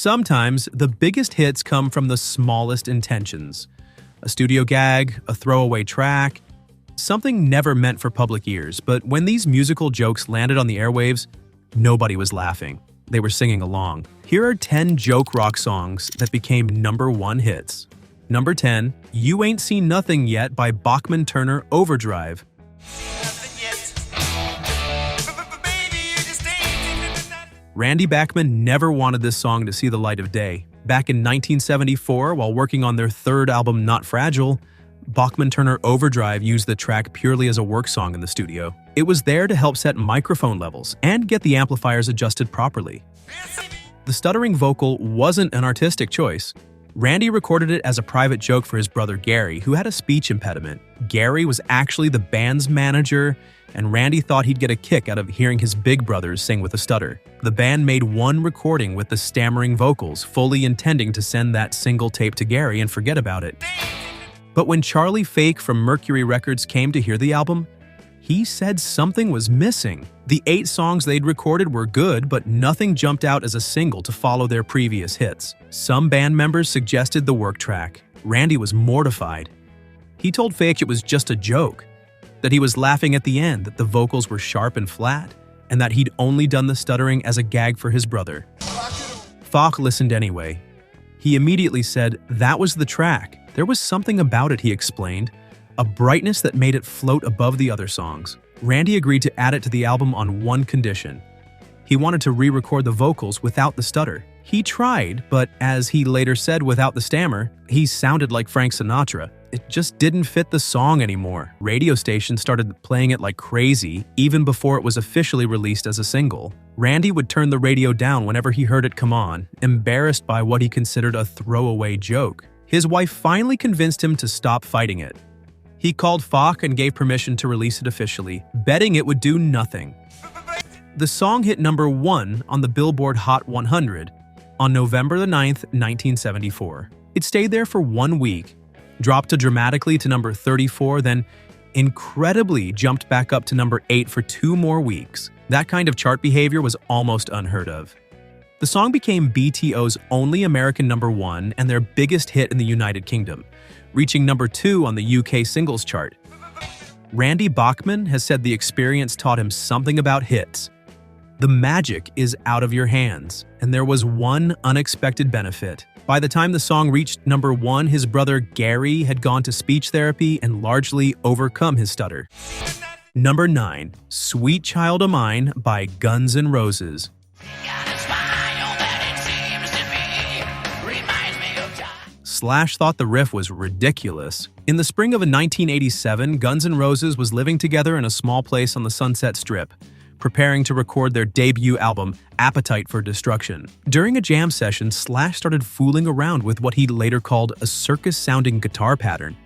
Sometimes, the biggest hits come from the smallest intentions. A studio gag, a throwaway track, something never meant for public ears, but when these musical jokes landed on the airwaves, nobody was laughing. They were singing along. Here are 10 joke rock songs that became #1 hits. Number 10, You Ain't Seen Nothing Yet by Bachman-Turner Overdrive. Randy Bachman never wanted this song to see the light of day. Back in 1974, while working on their third album, Not Fragile, Bachman-Turner Overdrive used the track purely as a work song in the studio. It was there to help set microphone levels and get the amplifiers adjusted properly. The stuttering vocal wasn't an artistic choice. Randy recorded it as a private joke for his brother Gary, who had a speech impediment. Gary was actually the band's manager, and Randy thought he'd get a kick out of hearing his big brothers sing with a stutter. The band made one recording with the stammering vocals, fully intending to send that single tape to Gary and forget about it. But when Charlie Fake from Mercury Records came to hear the album, he said something was missing. The 8 songs they'd recorded were good, but nothing jumped out as a single to follow their previous hits. Some band members suggested the work track. Randy was mortified. He told Fake it was just a joke, that he was laughing at the end, that the vocals were sharp and flat, and that he'd only done the stuttering as a gag for his brother. Fake listened anyway. He immediately said that was the track. There was something about it, he explained, a brightness that made it float above the other songs. Randy agreed to add it to the album on one condition. He wanted to re-record the vocals without the stutter. He tried, but as he later said without the stammer, he sounded like Frank Sinatra. It just didn't fit the song anymore. Radio stations started playing it like crazy, even before it was officially released as a single. Randy would turn the radio down whenever he heard it come on, embarrassed by what he considered a throwaway joke. His wife finally convinced him to stop fighting it. He called Fake and gave permission to release it officially, betting it would do nothing. The song hit #1 on the Billboard Hot 100 on November 9th, 1974. It stayed there for 1 week, dropped dramatically to number 34, then incredibly jumped back up to number 8 for 2 more weeks. That kind of chart behavior was almost unheard of. The song became BTO's only American #1 and their biggest hit in the United Kingdom, reaching number 2 on the UK singles chart. Randy Bachman has said the experience taught him something about hits. The magic is out of your hands, and there was one unexpected benefit. By the time the song reached number 1, his brother Gary had gone to speech therapy and largely overcome his stutter. Number 9, Sweet Child O' Mine by Guns N' Roses. Slash thought the riff was ridiculous. In the spring of 1987, Guns N' Roses was living together in a small place on the Sunset Strip, preparing to record their debut album, Appetite for Destruction. During a jam session, Slash started fooling around with what he later called a circus-sounding guitar pattern,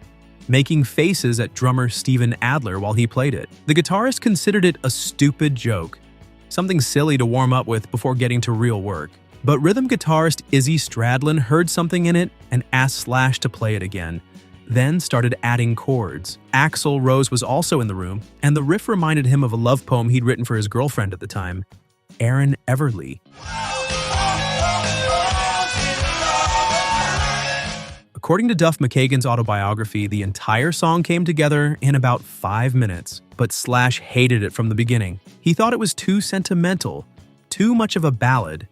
making faces at drummer Steven Adler while he played it. The guitarist considered it a stupid joke, something silly to warm up with before getting to real work. But rhythm guitarist Itsy Stradlin heard something in it and asked Slash to play it again, then started adding chords. Axl Rose was also in the room, and the riff reminded him of a love poem he'd written for his girlfriend at the time, Erin Everly. According to Duff McKagan's autobiography, the entire song came together in about 5 minutes, but Slash hated it from the beginning. He thought it was too sentimental, too much of a ballad,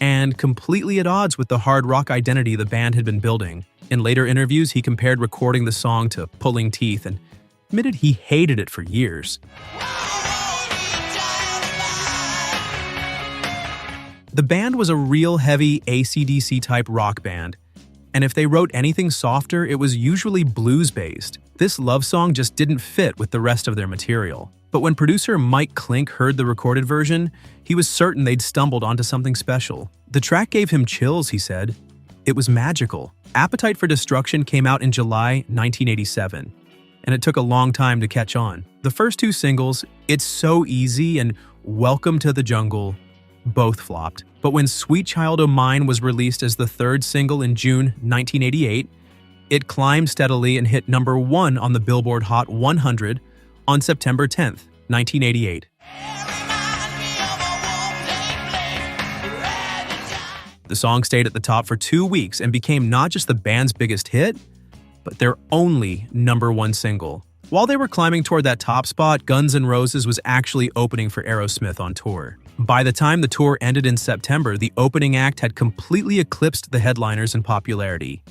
and completely at odds with the hard rock identity the band had been building. In later interviews, he compared recording the song to pulling teeth and admitted he hated it for years. The band was a real heavy AC/DC type rock band, and if they wrote anything softer, it was usually blues-based. This love song just didn't fit with the rest of their material. But when producer Mike Klink heard the recorded version, he was certain they'd stumbled onto something special. The track gave him chills, he said. It was magical. Appetite for Destruction came out in July 1987, and it took a long time to catch on. The first 2 singles, It's So Easy and Welcome to the Jungle, both flopped. But when Sweet Child O' Mine was released as the 3rd single in June 1988, it climbed steadily and hit number 1 on the Billboard Hot 100 on September 10th, 1988. The song stayed at the top for 2 weeks and became not just the band's biggest hit, but their only #1 single. While they were climbing toward that top spot, Guns N' Roses was actually opening for Aerosmith on tour. By the time the tour ended in September, the opening act had completely eclipsed the headliners in popularity.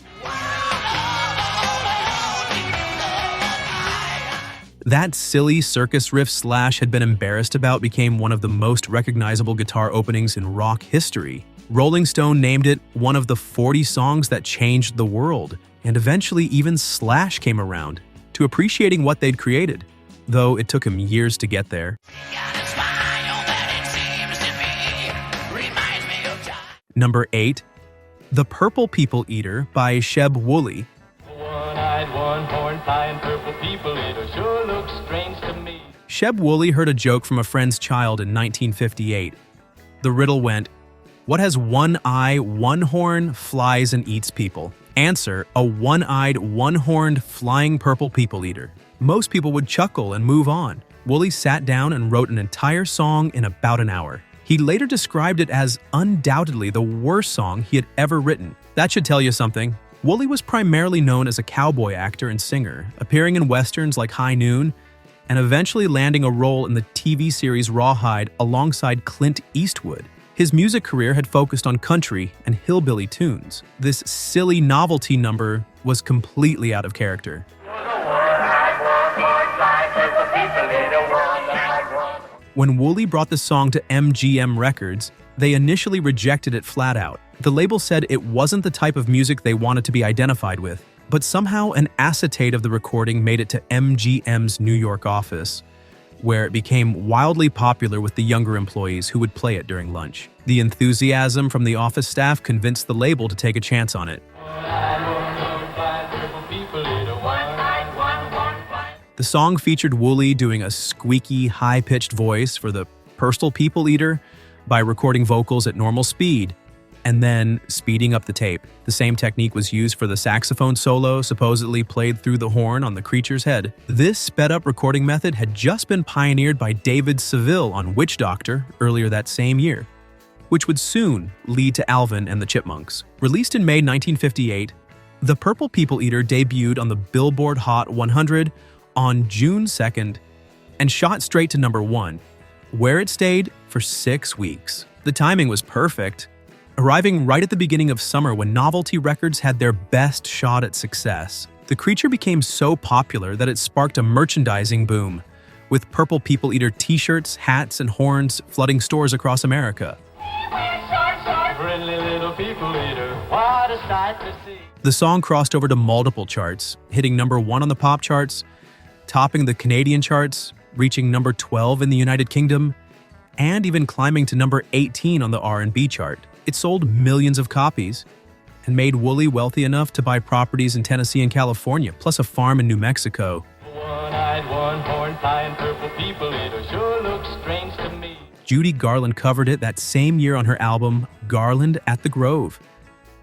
That silly circus riff Slash had been embarrassed about became one of the most recognizable guitar openings in rock history. Rolling Stone named it one of the 40 songs that changed the world, and eventually even Slash came around to appreciating what they'd created, though it took him years to get there. Number 8. The Purple People Eater by Sheb Wooley. One-eyed, one-horned, flying purple people eater sure looks strange to me. Sheb Wooley heard a joke from a friend's child in 1958. The riddle went, "What has one eye, one horn, flies and eats people?" Answer, a one-eyed, one-horned, flying purple people eater. Most people would chuckle and move on. Wooley sat down and wrote an entire song in about an hour. He later described it as undoubtedly the worst song he had ever written. That should tell you something. Wooley was primarily known as a cowboy actor and singer, appearing in westerns like High Noon, and eventually landing a role in the TV series Rawhide alongside Clint Eastwood. His music career had focused on country and hillbilly tunes. This silly novelty number was completely out of character. When Wooley brought the song to MGM Records, they initially rejected it flat out. The label said it wasn't the type of music they wanted to be identified with, but somehow an acetate of the recording made it to MGM's New York office, where it became wildly popular with the younger employees who would play it during lunch. The enthusiasm from the office staff convinced the label to take a chance on it. The song featured Wooley doing a squeaky, high-pitched voice for the Purple People Eater by recording vocals at normal speed and then speeding up the tape. The same technique was used for the saxophone solo supposedly played through the horn on the creature's head. This sped-up recording method had just been pioneered by David Seville on Witch Doctor earlier that same year, which would soon lead to Alvin and the Chipmunks. Released in May 1958, the Purple People Eater debuted on the Billboard Hot 100 on June 2nd and shot straight to #1, where it stayed for 6 weeks. The timing was perfect, arriving right at the beginning of summer when novelty records had their best shot at success. The creature became so popular that it sparked a merchandising boom, with Purple People Eater t-shirts, hats, and horns flooding stores across America. Friendly little people eater, what a sight to see. The song crossed over to multiple charts, hitting #1 on the pop charts, topping the Canadian charts, reaching #12 in the United Kingdom, and even climbing to #18 on the R&B chart. It sold millions of copies and made Wooley wealthy enough to buy properties in Tennessee and California, plus a farm in New Mexico. One-eyed, one-horned, flying purple people eater sure looks strange to me. Judy Garland covered it that same year on her album Garland at the Grove,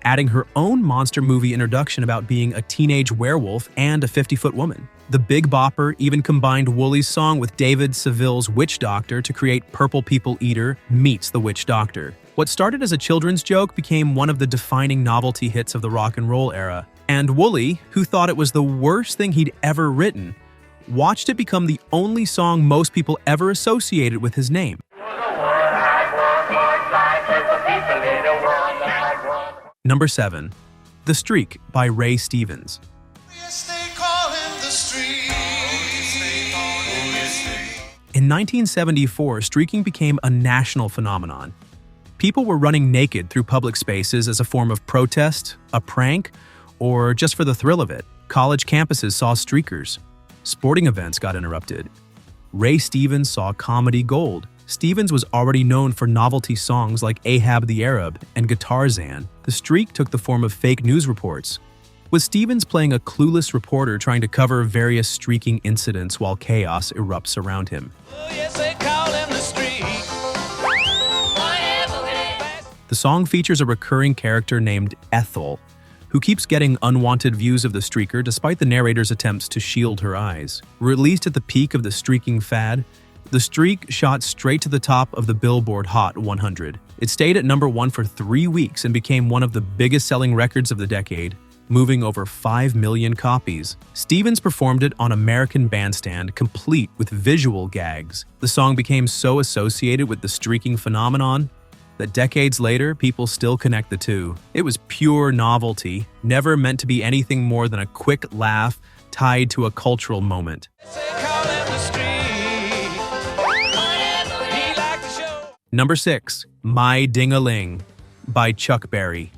adding her own monster movie introduction about being a teenage werewolf and a 50-foot woman. The Big Bopper even combined Wooley's song with David Seville's Witch Doctor to create Purple People Eater meets the Witch Doctor. What started as a children's joke became one of the defining novelty hits of the rock and roll era. And Wooley, who thought it was the worst thing he'd ever written, watched it become the only song most people ever associated with his name. Number 7. The Streak by Ray Stevens. In 1974, streaking became a national phenomenon. People were running naked through public spaces as a form of protest, a prank, or just for the thrill of it. College campuses saw streakers. Sporting events got interrupted. Ray Stevens saw comedy gold. Stevens was already known for novelty songs like Ahab the Arab and Guitarzan. The streak took the form of fake news reports, with Stevens playing a clueless reporter trying to cover various streaking incidents while chaos erupts around him. Oh, yes, they call him the streak. The song features a recurring character named Ethel, who keeps getting unwanted views of the streaker despite the narrator's attempts to shield her eyes. Released at the peak of the streaking fad, The streak shot straight to the top of the Billboard Hot 100. It stayed at number 1 for 3 weeks and became one of the biggest-selling records of the decade, moving over 5 million copies. Stevens performed it on American Bandstand, complete with visual gags. The song became so associated with the streaking phenomenon that decades later, people still connect the two. It was pure novelty, never meant to be anything more than a quick laugh tied to a cultural moment. Number 6, My Ding-a-Ling by Chuck Berry.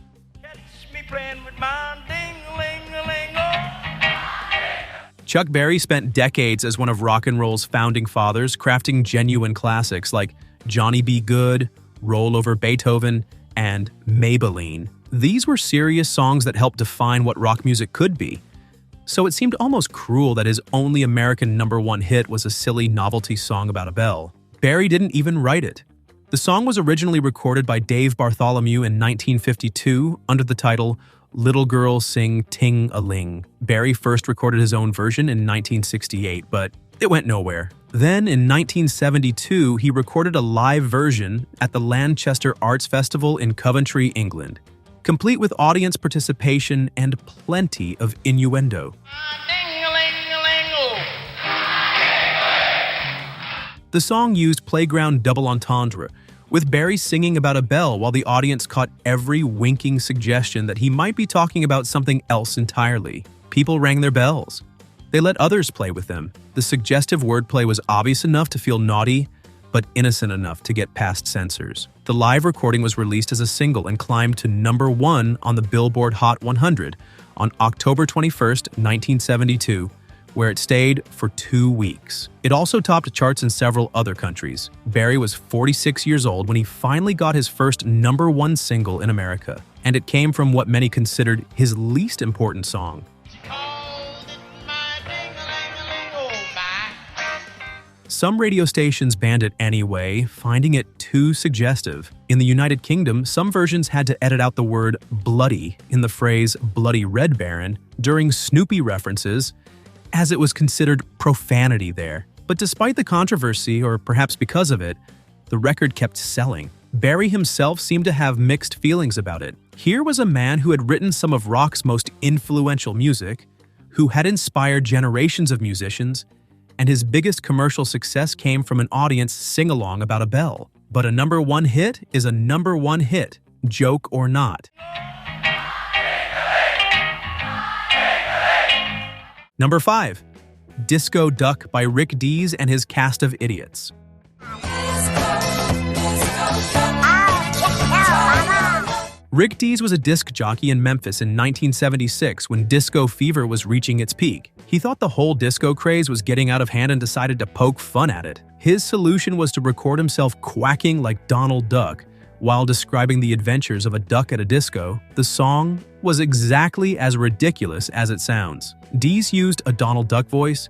Chuck Berry spent decades as one of rock and roll's founding fathers, crafting genuine classics like Johnny B. Good, Roll Over Beethoven, and Maybelline. These were serious songs that helped define what rock music could be. So it seemed almost cruel that his only American number 1 hit was a silly novelty song about a bell. Berry didn't even write it. The song was originally recorded by Dave Bartholomew in 1952 under the title Little Girl Sing Ting-a-Ling. Berry first recorded his own version in 1968, but it went nowhere. Then, in 1972, he recorded a live version at the Lanchester Arts Festival in Coventry, England, complete with audience participation and plenty of innuendo. The song used playground double entendre, with Berry singing about a bell while the audience caught every winking suggestion that he might be talking about something else entirely. People rang their bells. They let others play with them. The suggestive wordplay was obvious enough to feel naughty, but innocent enough to get past censors. The live recording was released as a single and climbed to number 1 on the Billboard Hot 100 on October 21st, 1972, where it stayed for 2 weeks. It also topped charts in several other countries. Berry was 46 years old when he finally got his first number 1 single in America, and it came from what many considered his least important song. Some radio stations banned it anyway, finding it too suggestive. In the United Kingdom, some versions had to edit out the word bloody in the phrase Bloody Red Baron during Snoopy references, as it was considered profanity there. But despite the controversy, or perhaps because of it, the record kept selling. Berry himself seemed to have mixed feelings about it. Here was a man who had written some of rock's most influential music, who had inspired generations of musicians, and his biggest commercial success came from an audience sing-along about a bell. But a number 1 hit is a number 1 hit, joke or not. Number 5, Disco Duck by Rick Dees and his Cast of Idiots. Rick Dees was a disc jockey in Memphis in 1976 when disco fever was reaching its peak. He thought the whole disco craze was getting out of hand and decided to poke fun at it. His solution was to record himself quacking like Donald Duck while describing the adventures of a duck at a disco. The song was exactly as ridiculous as it sounds. Dees used a Donald Duck voice,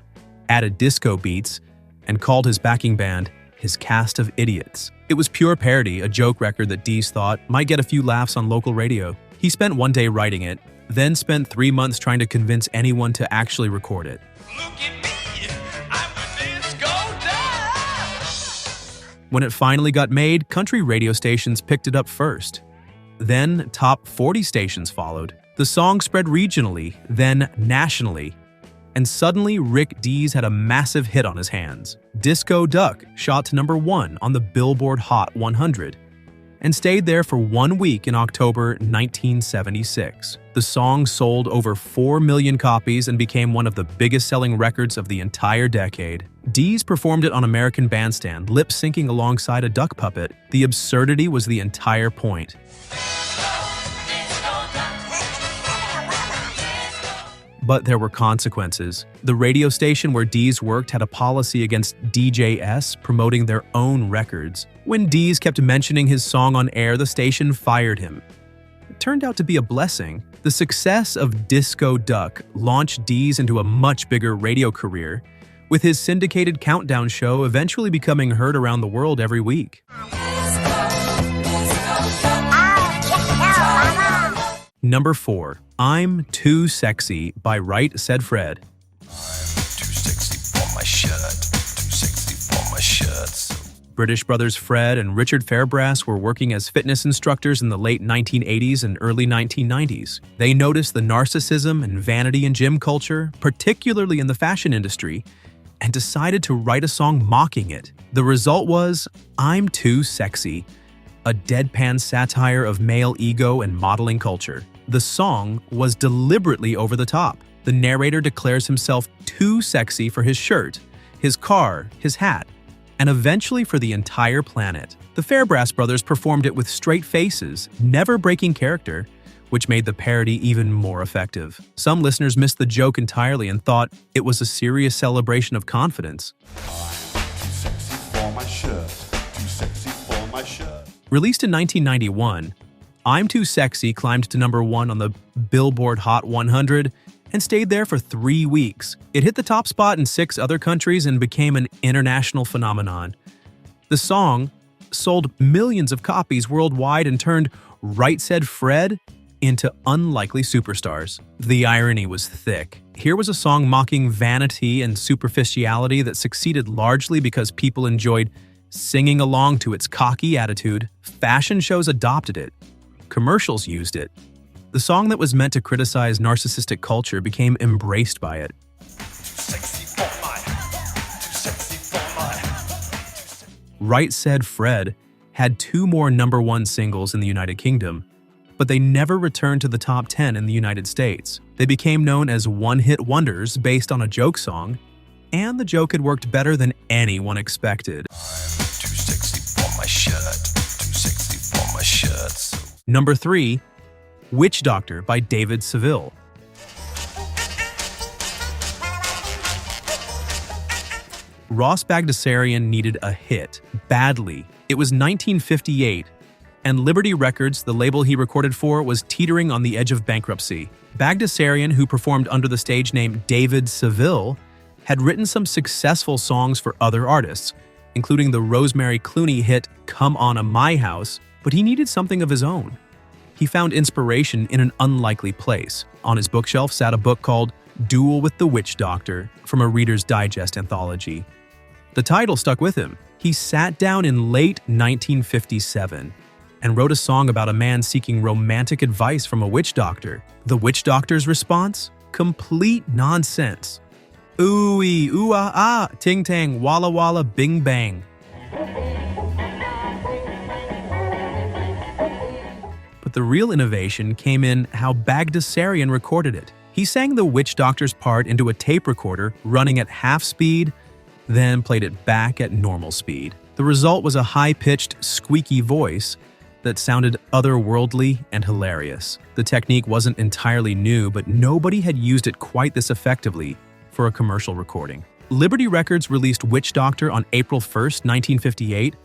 added disco beats, and called his backing band his Cast of Idiots. It was pure parody, a joke record that Dees thought might get a few laughs on local radio. He spent one day writing it, then spent 3 months trying to convince anyone to actually record it. Look at me, I'm a disco duck. When it finally got made, country radio stations picked it up first. Then top 40 stations followed. The song spread regionally, then nationally, and suddenly Rick Dees had a massive hit on his hands. Disco Duck shot to number 1 on the Billboard Hot 100 and stayed there for 1 week in October 1976. The song sold over 4 million copies and became one of the biggest-selling records of the entire decade. Dees performed it on American Bandstand, lip-syncing alongside a duck puppet. The absurdity was the entire point. But there were consequences. The radio station where Dees worked had a policy against DJs promoting their own records. When Dees kept mentioning his song on air, the station fired him. It turned out to be a blessing. The success of Disco Duck launched Dees into a much bigger radio career, with his syndicated countdown show eventually becoming heard around the world every week. Number 4, I'm Too Sexy by Right Said Fred. I'm too sexy for my shirt, too sexy for my my shirts. British brothers Fred and Richard Fairbrass were working as fitness instructors in the late 1980s and early 1990s. They noticed the narcissism and vanity in gym culture, particularly in the fashion industry, and decided to write a song mocking it. The result was I'm Too Sexy, a deadpan satire of male ego and modeling culture. The song was deliberately over the top. The narrator declares himself too sexy for his shirt, his car, his hat, and eventually for the entire planet. The Fairbrass brothers performed it with straight faces, never breaking character, which made the parody even more effective. Some listeners missed the joke entirely and thought it was a serious celebration of confidence. Too sexy for my shirt. Too sexy for my shirt. Released in 1991, I'm Too Sexy climbed to number 1 on the Billboard Hot 100 and stayed there for 3 weeks. It hit the top spot in 6 other countries and became an international phenomenon. The song sold millions of copies worldwide and turned Right Said Fred into unlikely superstars. The irony was thick. Here was a song mocking vanity and superficiality that succeeded largely because people enjoyed singing along to its cocky attitude. Fashion shows adopted it. Commercials used it. The song that was meant to criticize narcissistic culture became embraced by it. Right Said Fred had 2 more number 1 singles in the United Kingdom, but they never returned to the top 10 in the United States. They became known as one-hit wonders based on a joke song, and the joke had worked better than anyone expected. I'm too sexy for my shirt. Too sexy for my shirts. Number 3, Witch Doctor by David Seville. Ross Bagdasarian needed a hit, badly. It was 1958, and Liberty Records, the label he recorded for, was teetering on the edge of bankruptcy. Bagdasarian, who performed under the stage name David Seville, had written some successful songs for other artists, including the Rosemary Clooney hit Come On a My House, but he needed something of his own. He found inspiration in an unlikely place. On his bookshelf sat a book called Duel with the Witch Doctor from a Reader's Digest anthology. The title stuck with him. He sat down in late 1957 and wrote a song about a man seeking romantic advice from a witch doctor. The witch doctor's response? Complete nonsense. Ooh-wee, ooh-ah-ah, ting-tang, walla-walla, bing-bang. But the real innovation came in how Bagdasarian recorded it. He sang the witch doctor's part into a tape recorder running at half speed, then played it back at normal speed. The result was a high-pitched, squeaky voice that sounded otherworldly and hilarious. The technique wasn't entirely new, but nobody had used it quite this effectively for a commercial recording. Liberty Records released Witch Doctor on April 1st, 1958.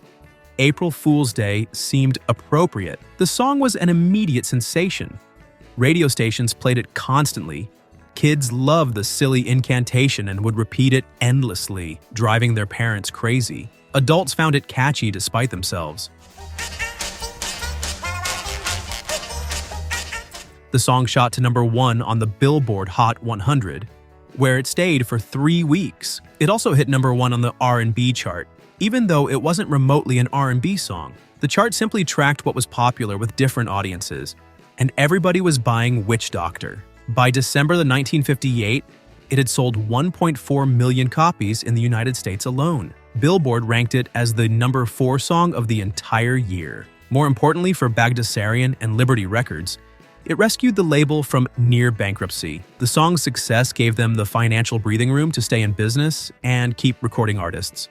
April Fool's Day seemed appropriate. The song was an immediate sensation. Radio stations played it constantly. Kids loved the silly incantation and would repeat it endlessly, driving their parents crazy. Adults found it catchy despite themselves. The song shot to number 1 on the Billboard Hot 100, where it stayed for 3 weeks. It also hit number 1 on the R&B chart, even though it wasn't remotely an R&B song. The chart simply tracked what was popular with different audiences, and everybody was buying Witch Doctor. By December 1958, it had sold 1.4 million copies in the United States alone. Billboard ranked it as the number 4 song of the entire year. More importantly for Bagdasarian and Liberty Records, it rescued the label from near bankruptcy. The song's success gave them the financial breathing room to stay in business and keep recording artists.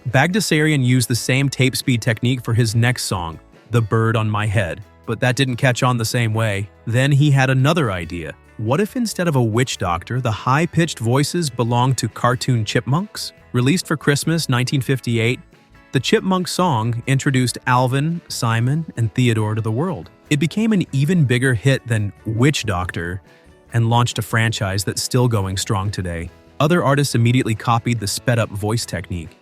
Bagdasarian used the same tape speed technique for his next song, The Bird on My Head, but that didn't catch on the same way. Then he had another idea. What if instead of a witch doctor, the high-pitched voices belonged to cartoon chipmunks? Released for Christmas 1958, the Chipmunk song introduced Alvin, Simon, and Theodore to the world. It became an even bigger hit than Witch Doctor and launched a franchise that's still going strong today. Other artists immediately copied the sped-up voice technique.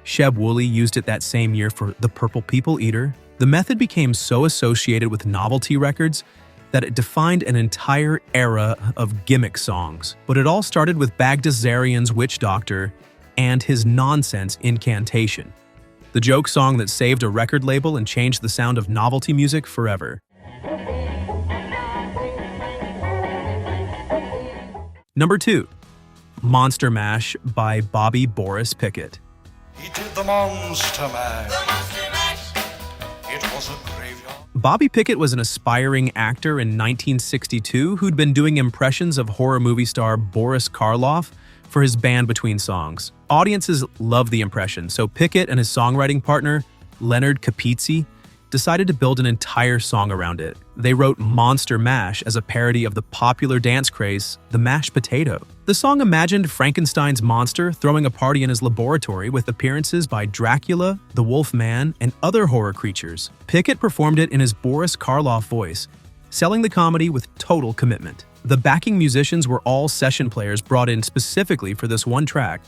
Sheb Wooley used it that same year for The Purple People Eater. The method became so associated with novelty records, that it defined an entire era of gimmick songs. But it all started with Bagdasarian's Witch Doctor and his nonsense incantation, the joke song that saved a record label and changed the sound of novelty music forever. Number 2. Monster Mash by Bobby Boris Pickett. He did the Monster Mash. It was a graveyard. Bobby Pickett was an aspiring actor in 1962 who'd been doing impressions of horror movie star Boris Karloff for his band between songs. Audiences loved the impression, so Pickett and his songwriting partner, Leonard Capizzi, decided to build an entire song around it. They wrote Monster Mash as a parody of the popular dance craze, the mashed potato. The song imagined Frankenstein's monster throwing a party in his laboratory with appearances by Dracula, the Wolf Man, and other horror creatures. Pickett performed it in his Boris Karloff voice, selling the comedy with total commitment. The backing musicians were all session players brought in specifically for this one track.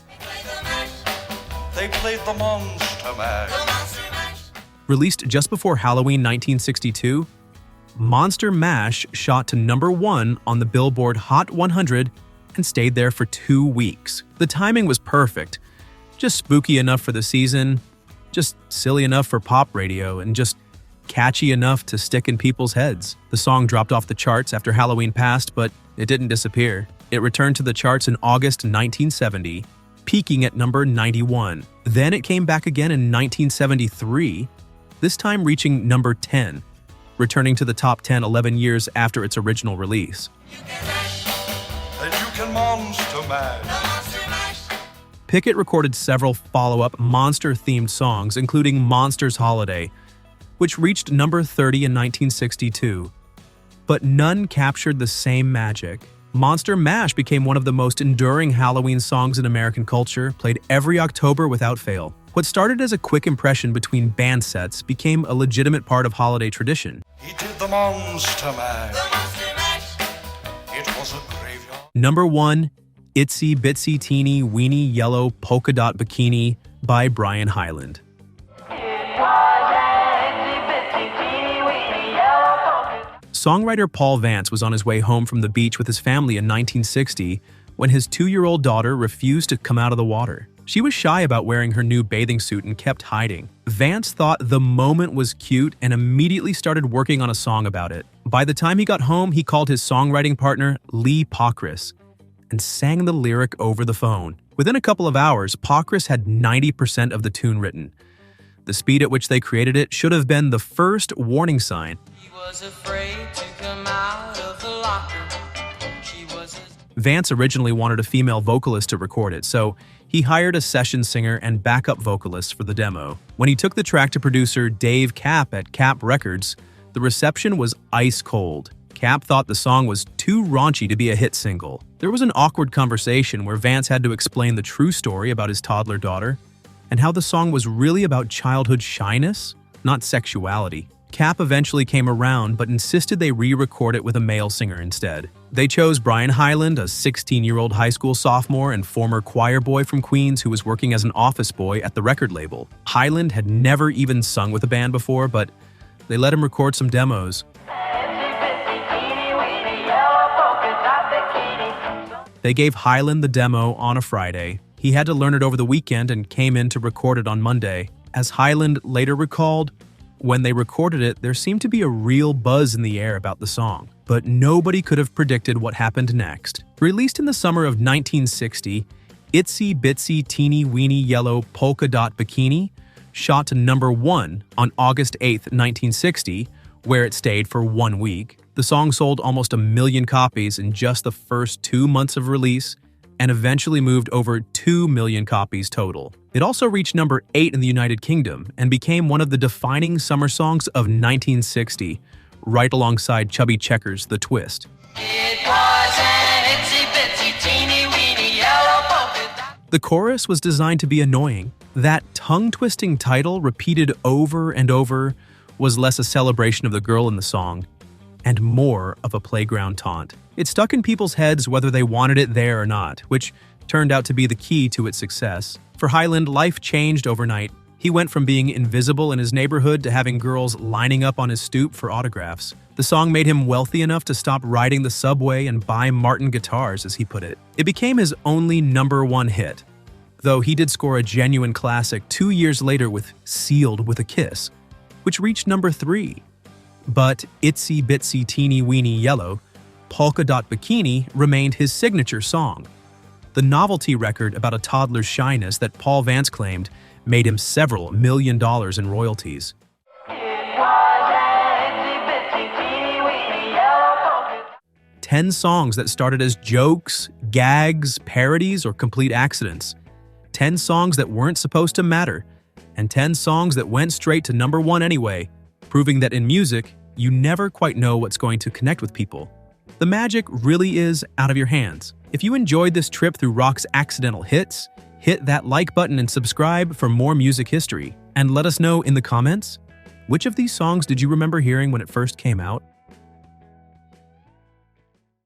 They played the Monster Mash. Released just before Halloween 1962, Monster Mash shot to number 1 on the Billboard Hot 100 and stayed there for 2 weeks. The timing was perfect. Just spooky enough for the season, just silly enough for pop radio, and just catchy enough to stick in people's heads. The song dropped off the charts after Halloween passed, but it didn't disappear. It returned to the charts in August 1970, peaking at number 91. Then it came back again in 1973, this time reaching number 10, returning to the top 10 11 years after its original release. Then you can Monster Mash. Pickett recorded several follow-up monster-themed songs, including Monsters Holiday, which reached number 30 in 1962. But none captured the same magic. Monster Mash became one of the most enduring Halloween songs in American culture, played every October without fail. What started as a quick impression between band sets became a legitimate part of holiday tradition. He did the Monster Mash. It was a graveyard. Number 1, Itsy Bitsy Teenie Weenie Yellow Polka Dot Bikini by Brian Hyland. Songwriter Paul Vance was on his way home from the beach with his family in 1960 when his 2-year-old daughter refused to come out of the water. She was shy about wearing her new bathing suit and kept hiding. Vance thought the moment was cute and immediately started working on a song about it. By the time he got home, he called his songwriting partner, Lee Pockris, and sang the lyric over the phone. Within a couple of hours, Pockris had 90% of the tune written. The speed at which they created it should have been the first warning sign. He was afraid to come out of the locker. Vance originally wanted a female vocalist to record it, so he hired a session singer and backup vocalist for the demo. When he took the track to producer Dave Kapp at Kapp Records, the reception was ice cold. Kapp thought the song was too raunchy to be a hit single. There was an awkward conversation where Vance had to explain the true story about his toddler daughter and how the song was really about childhood shyness, not sexuality. Kapp eventually came around but insisted they re-record it with a male singer instead. They chose Brian Hyland, a 16-year-old high school sophomore and former choir boy from Queens who was working as an office boy at the record label. Hyland had never even sung with a band before, but they let him record some demos. They gave Hyland the demo on a Friday. He had to learn it over the weekend and came in to record it on Monday. As Hyland later recalled, when they recorded it, there seemed to be a real buzz in the air about the song, but nobody could have predicted what happened next. Released in the summer of 1960, Itsy Bitsy Teenie Weenie Yellow Polka Dot Bikini shot to number 1 on August 8, 1960, where it stayed for 1 week. The song sold almost 1 million copies in just the first 2 months of release and eventually moved over 2 million copies total. It also reached number 8 in the United Kingdom and became one of the defining summer songs of 1960, right alongside Chubby Checker's The Twist. It was an itsy bitsy teeny weeny yellow polka dot. The chorus was designed to be annoying. That tongue-twisting title, repeated over and over, was less a celebration of the girl in the song and more of a playground taunt. It stuck in people's heads whether they wanted it there or not, which turned out to be the key to its success. For Hyland, life changed overnight. He went from being invisible in his neighborhood to having girls lining up on his stoop for autographs. The song made him wealthy enough to stop riding the subway and buy Martin guitars, as he put it. It became his only #1 hit, though he did score a genuine classic 2 years later with Sealed with a Kiss, which reached #3. But Itsy Bitsy Teenie Weenie Yellow, Polka Dot Bikini remained his signature song. The novelty record about a toddler's shyness that Paul Vance claimed made him several $1 million in royalties. 10 songs that started as jokes, gags, parodies, or complete accidents. 10 songs that weren't supposed to matter, and 10 songs that went straight to #1 anyway, proving that in music, you never quite know what's going to connect with people. The magic really is out of your hands. If you enjoyed this trip through rock's accidental hits, hit that like button and subscribe for more music history. And let us know in the comments, which of these songs did you remember hearing when it first came out?